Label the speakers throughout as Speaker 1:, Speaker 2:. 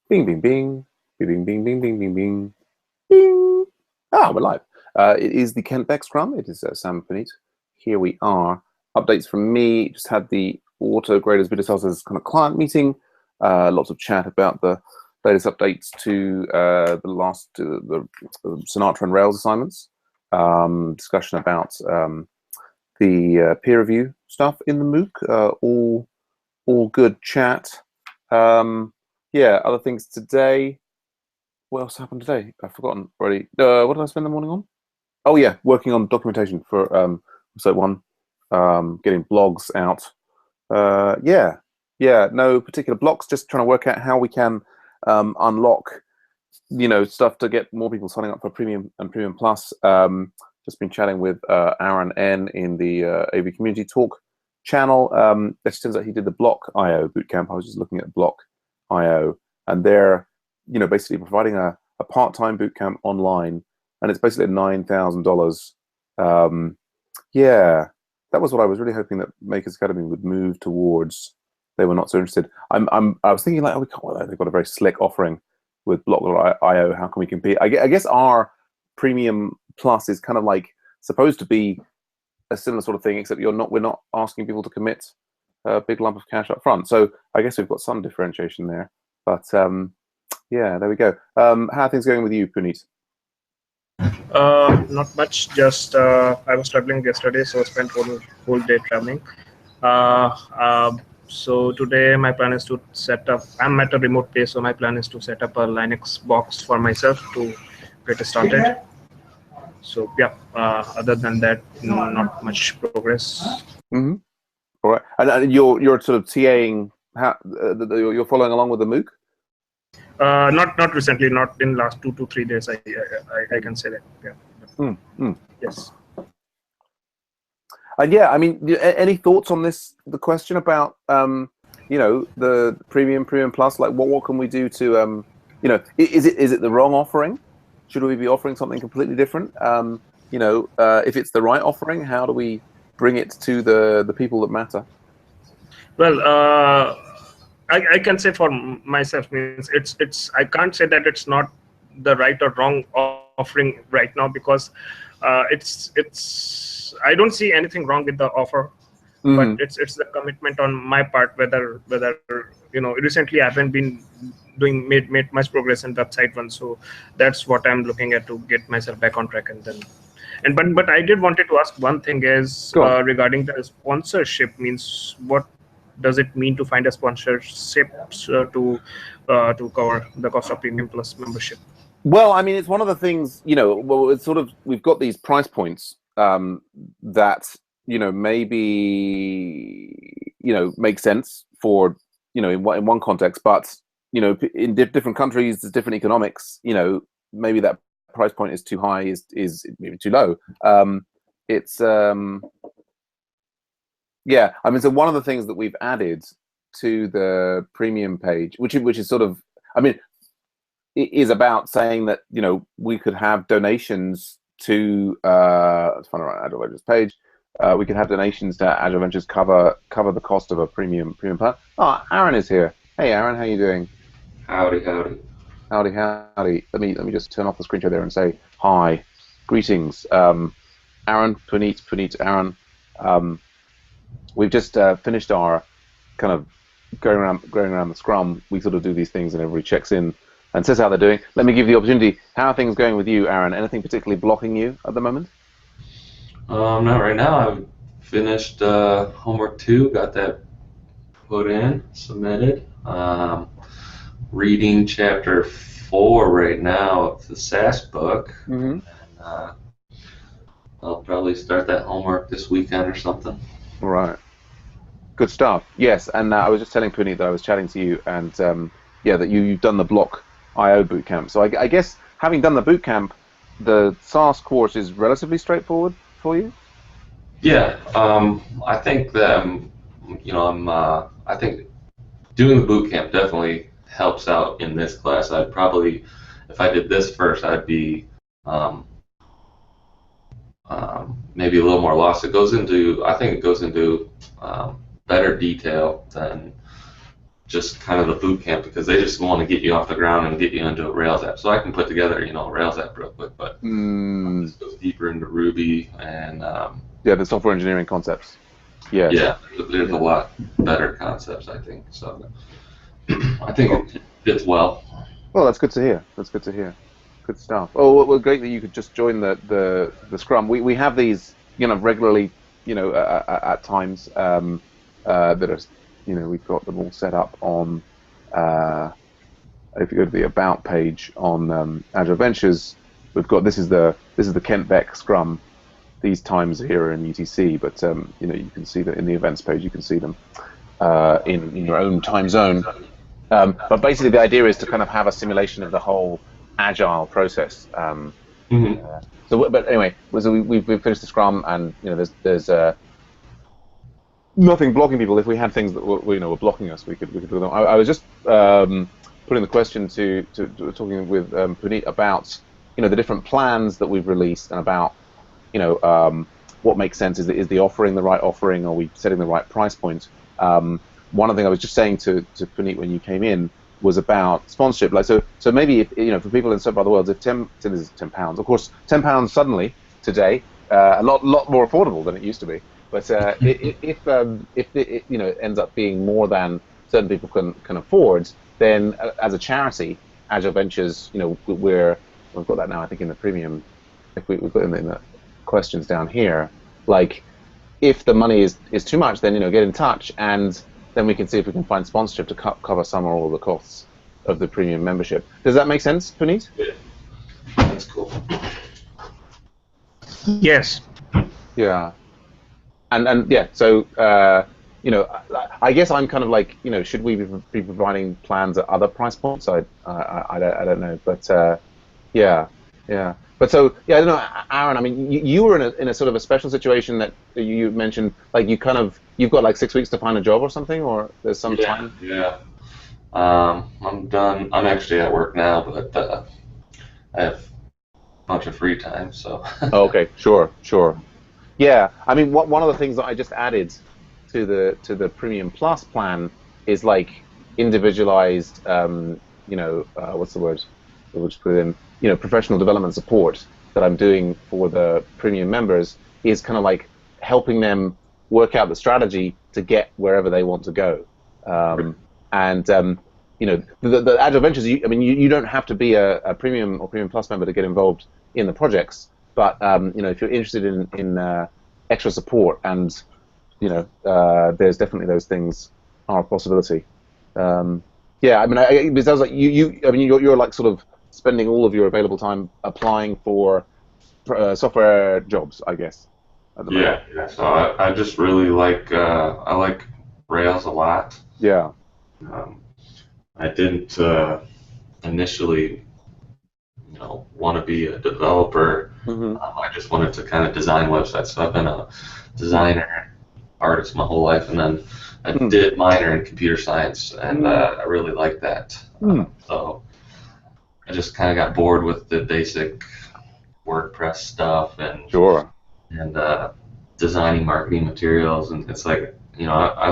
Speaker 1: Bing, bing, bing. Bing, bing, bing, bing, bing, bing. Bing. Ah, we're live. It is the Kent Beck Scrum. It is Sam Puneet. Here we are. Updates from me. Just had the auto graders video sales kind of client meeting. Lots of chat about the latest updates to the Sinatra and Rails assignments. Discussion about the peer review stuff in the MOOC. All good chat. Yeah, other things today. What else happened today? I've forgotten already. What did I spend the morning on? Oh yeah, working on documentation for website one, getting blogs out. Yeah, no particular blocks. Just trying to work out how we can unlock, stuff to get more people signing up for Premium and Premium Plus. Just been chatting with Aaron N in the AV Community Talk channel. It turns out he did the Block IO bootcamp. I was just looking at Block IO, and they're basically providing a part-time bootcamp online, and it's basically $9,000. Yeah, that was what I was really hoping that Makers Academy would move towards. They were not so interested. I was thinking like, they've got a very slick offering with Block.io. How can we compete? I guess our Premium Plus is kind of like supposed to be a similar sort of thing, except we're not asking people to commit a big lump of cash up front. So I guess we've got some differentiation there. But yeah, there we go. How are things going with you, Puneet?
Speaker 2: Not much. Just I was traveling yesterday, so I spent whole day traveling. So today my plan is to set up. I'm at a remote place, so my plan is to set up a Linux box for myself to get started. So yeah, other than that, not much progress.
Speaker 1: Mm-hmm. All right, and you're sort of TAing. You're following along with the MOOC.
Speaker 2: Not recently, not in last 2 to 3 days. I can say that. Yeah. Yes.
Speaker 1: And yeah, I mean, any thoughts on this? The question about the Premium Plus. Like, what can we do to is it the wrong offering? Should we be offering something completely different? If it's the right offering, how do we bring it to the people that matter?
Speaker 2: Well, I can say for myself, means it's I can't say that it's not the right or wrong offering right now, because it's I don't see anything wrong with the offer, but it's the commitment on my part, whether recently I haven't been made much progress in website one, so that's what I'm looking at to get myself back on track. But I did wanted to ask one thing is regarding the sponsorship. Means what does it mean to find a sponsorship to cover the cost of Premium Plus membership?
Speaker 1: Well, I mean, it's one of the things, it's sort of, we've got these price points that, maybe, make sense for, in one context, but, in different countries, there's different economics, maybe that price point is too high, is maybe too low. Yeah, I mean, so one of the things that we've added to the Premium page, which is sort of, I mean, it is about saying that we could have donations to. Let's find the right Agile Ventures page. We could have donations to Agile Ventures cover the cost of a premium plan. Oh, Aaron is here. Hey, Aaron, how you doing?
Speaker 3: Howdy.
Speaker 1: Let me just turn off the screen share there and say hi, greetings, Aaron, Puneet, Aaron. We've just finished our kind of going around the Scrum. We sort of do these things, and everybody checks in and says how they're doing. Let me give you the opportunity. How are things going with you, Aaron? Anything particularly blocking you at the moment?
Speaker 3: Not right now. I've finished homework 2, got that put in, submitted. Reading chapter 4 right now of the SAS book. And, I'll probably start that homework this weekend or something.
Speaker 1: All right. Good stuff. Yes, and I was just telling Puneet that I was chatting to you, and that you've done the Block IO bootcamp. So I guess having done the bootcamp, the SAS course is relatively straightforward for you.
Speaker 3: Yeah, I think that I think doing the bootcamp definitely helps out in this class. I'd probably, if I did this first, I'd be maybe a little more lost. I think it goes into better detail than just kind of the boot camp because they just want to get you off the ground and get you into a Rails app. So I can put together, a Rails app real quick, but this goes deeper into Ruby and
Speaker 1: yeah, the software engineering concepts. Yeah.
Speaker 3: Yeah, there's a lot better concepts, I think. So I think it fits well.
Speaker 1: Well, that's good to hear. That's good to hear. Good stuff. Oh, well, great that you could just join the Scrum. We have these, regularly, at times that are, we've got them all set up on. If you go to the About page on Agile Ventures, we've got this is the Kent Beck Scrum. These times here are in UTC, but you can see that in the events page. You can see them in your own time zone. But basically, the idea is to kind of have a simulation of the whole agile process. But anyway, so we've finished the Scrum, and there's nothing blocking people. If we had things that were blocking us, we could do them. I was just putting the question to talking with Puneet about the different plans that we've released and about what makes sense. Is the offering the right offering? Are we setting the right price point? One of the things I was just saying to Puneet when you came in was about sponsorship. Like so maybe if, for people in some other worlds, if this is £10, of course, £10 suddenly today a lot more affordable than it used to be. But if it ends up being more than certain people can afford, then as a charity, Agile Ventures, we've got that now. I think in the premium, if we've got in the questions down here, like if the money is too much, then get in touch, and then we can see if we can find sponsorship to cover some or all the costs of the premium membership. Does that make sense, Puneet?
Speaker 3: Yeah, that's cool.
Speaker 2: Yes.
Speaker 1: Yeah. And yeah, so I guess I'm kind of like, should we be providing plans at other price points? I don't know, but yeah. But so yeah, I don't know, Aaron. I mean, you were in a sort of a special situation that you mentioned, like you've got like 6 weeks to find a job or something, or there's some time.
Speaker 3: Yeah. I'm done. I'm actually at work now, but I have a bunch of free time, so.
Speaker 1: Oh, okay, sure. Yeah, I mean, one of the things that I just added to the Premium Plus plan is like individualized, what's the word? We'll just put it in, professional development support that I'm doing for the Premium members is kind of like helping them work out the strategy to get wherever they want to go. The Agile Ventures, you don't have to be a Premium or Premium Plus member to get involved in the projects. But if you're interested in extra support, and there's definitely those things are a possibility. Yeah, I mean, it sounds like you're like sort of spending all of your available time applying for software jobs, I guess. At the moment.
Speaker 3: Yeah. So I just really like I like Rails a lot.
Speaker 1: Yeah.
Speaker 3: I didn't initially want to be a developer. I just wanted to kind of design websites. So I've been a designer, artist my whole life, and then I did minor in computer science, and I really liked that. So I just kind of got bored with the basic WordPress stuff and designing marketing materials, and it's like I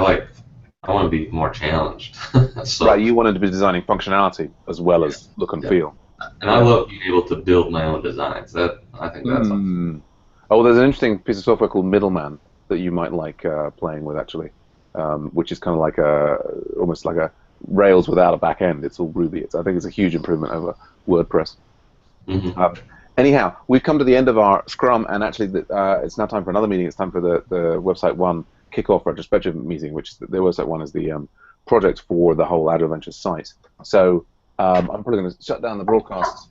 Speaker 3: want to be more challenged. So,
Speaker 1: right, you wanted to be designing functionality as well as look and feel.
Speaker 3: And I love being able to build my own designs. I think that's awesome.
Speaker 1: Oh, there's an interesting piece of software called Middleman that you might like playing with, actually, which is kind of like almost like a Rails without a back end. It's all Ruby. I think it's a huge improvement over WordPress. Anyhow, we've come to the end of our Scrum, and actually it's now time for another meeting. It's time for the Website 1 kickoff retrospective meeting, which is the Website 1 is the project for the whole Agile Ventures site. So I'm probably going to shut down the broadcast